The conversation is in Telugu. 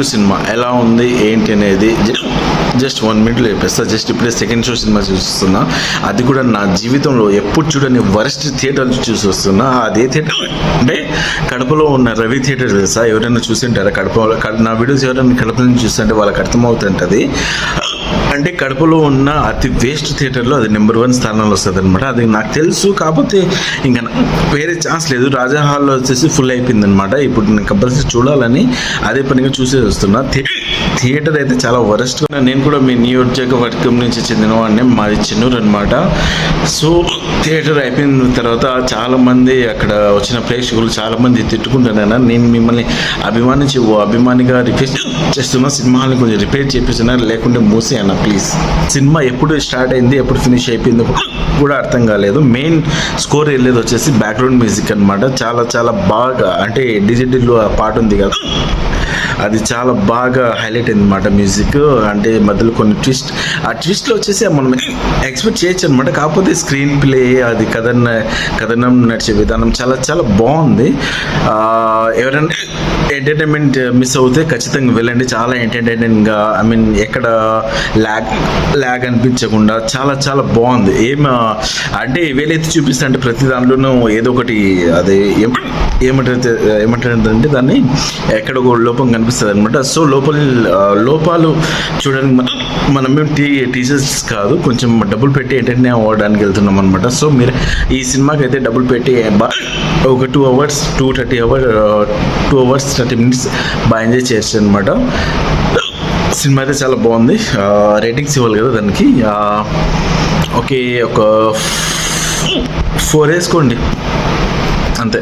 సినిమా ఎలా ఉంది ఏంటి అనేది జస్ట్ 1 minute చెప్పేస్తా. జస్ట్ ఇప్పుడే సెకండ్ షో సినిమా చూస్తున్నా. అది కూడా నా జీవితంలో ఎప్పుడు చూడని వరస్ట్ థియేటర్ చూసి వస్తున్నా. అదే థియేటర్ అంటే కడపలో ఉన్న రవి థియేటర్ తెలుసా? ఎవరైనా చూసింటారా? నా వీడియోస్ ఎవరైనా కడప నుంచి చూస్తుంటే వాళ్ళకి అర్థమవుతుంటుంది. అంటే కడపలో ఉన్న అతి వేస్ట్ థియేటర్లో అది నెంబర్ 1 స్థానంలో వస్తుంది అనమాట. అది నాకు తెలుసు, కాకపోతే ఇంకా వేరే ఛాన్స్ లేదు. రాజా హాల్లో వచ్చేసి ఫుల్ అయిపోయింది అనమాట. ఇప్పుడు నేను కంపల్సరీ చూడాలని అదే పనిగా చూసే వస్తున్నా. థియేటర్ అయితే చాలా వరస్ట్. నేను కూడా మీ నియోజకవర్గం నుంచి చెందిన వాడిని. మాది చెన్నూరు అనమాట. సో థియేటర్ అయిపోయిన తర్వాత చాలా మంది అక్కడ వచ్చిన ప్రేక్షకులు చాలా మంది తిట్టుకుంటున్నాను. నేను మిమ్మల్ని అభిమానించి అభిమానిగా రిక్వెస్ట్ చేస్తున్నా, సినిమాని కొంచెం రిపేర్ చేపిస్తున్నా, లేకుంటే మూసే అన్న ప్లీజ్. సినిమా ఎప్పుడు స్టార్ట్ అయింది ఎప్పుడు ఫినిష్ అయిపోయింది కూడా అర్థం కాలేదు. మెయిన్ స్కోర్ వెళ్ళేది వచ్చేసి బ్యాక్గ్రౌండ్ మ్యూజిక్ అనమాట. చాలా చాలా బాగా, అంటే డిజిటల్ పాట ఉంది కదా, అది చాలా బాగా హైలైట్ అయింది అనమాట మ్యూజిక్. అంటే మధ్యలో కొన్ని ఆ ట్విస్ట్లో వచ్చేసి మనం ఎక్స్పెక్ట్ చేయొచ్చు అనమాట. కాకపోతే స్క్రీన్ ప్లే, అది కథనం నడిచే విధానం చాలా చాలా బాగుంది. ఎవరైనా ఎంటర్టైన్మెంట్ మిస్ అవుతే ఖచ్చితంగా వెళ్ళండి. చాలా ఎంటర్టైనింగ్గా, ఐ మీన్ ఎక్కడ ల్యాగ్ అనిపించకుండా చాలా చాలా బాగుంది. అంటే వేలైతే చూపిస్తా అంటే ప్రతి దాంట్లోనూ ఏదో ఒకటి అది ఏమంటారంటే దాన్ని ఎక్కడ ఒక లోపం కనిపిస్తుంది అనమాట. సో లోపాలు చూడడానికి మనం టీచర్స్ కాదు, కొంచెం డబ్బులు పెట్టి ఎంటర్టైన్ అవ్వడానికి వెళ్తున్నాం అనమాట. సో మీరు ఈ సినిమాకి అయితే డబ్బులు పెట్టి ఒక 2 hours 2 hours 30 minutes బాగా ఎంజాయ్ చేయొచ్చు అనమాట. సినిమా అయితే చాలా బాగుంది. రేటింగ్స్ ఇవ్వాలి కదా దానికి. ఓకే, ఒక 4 వేసుకోండి అంతే.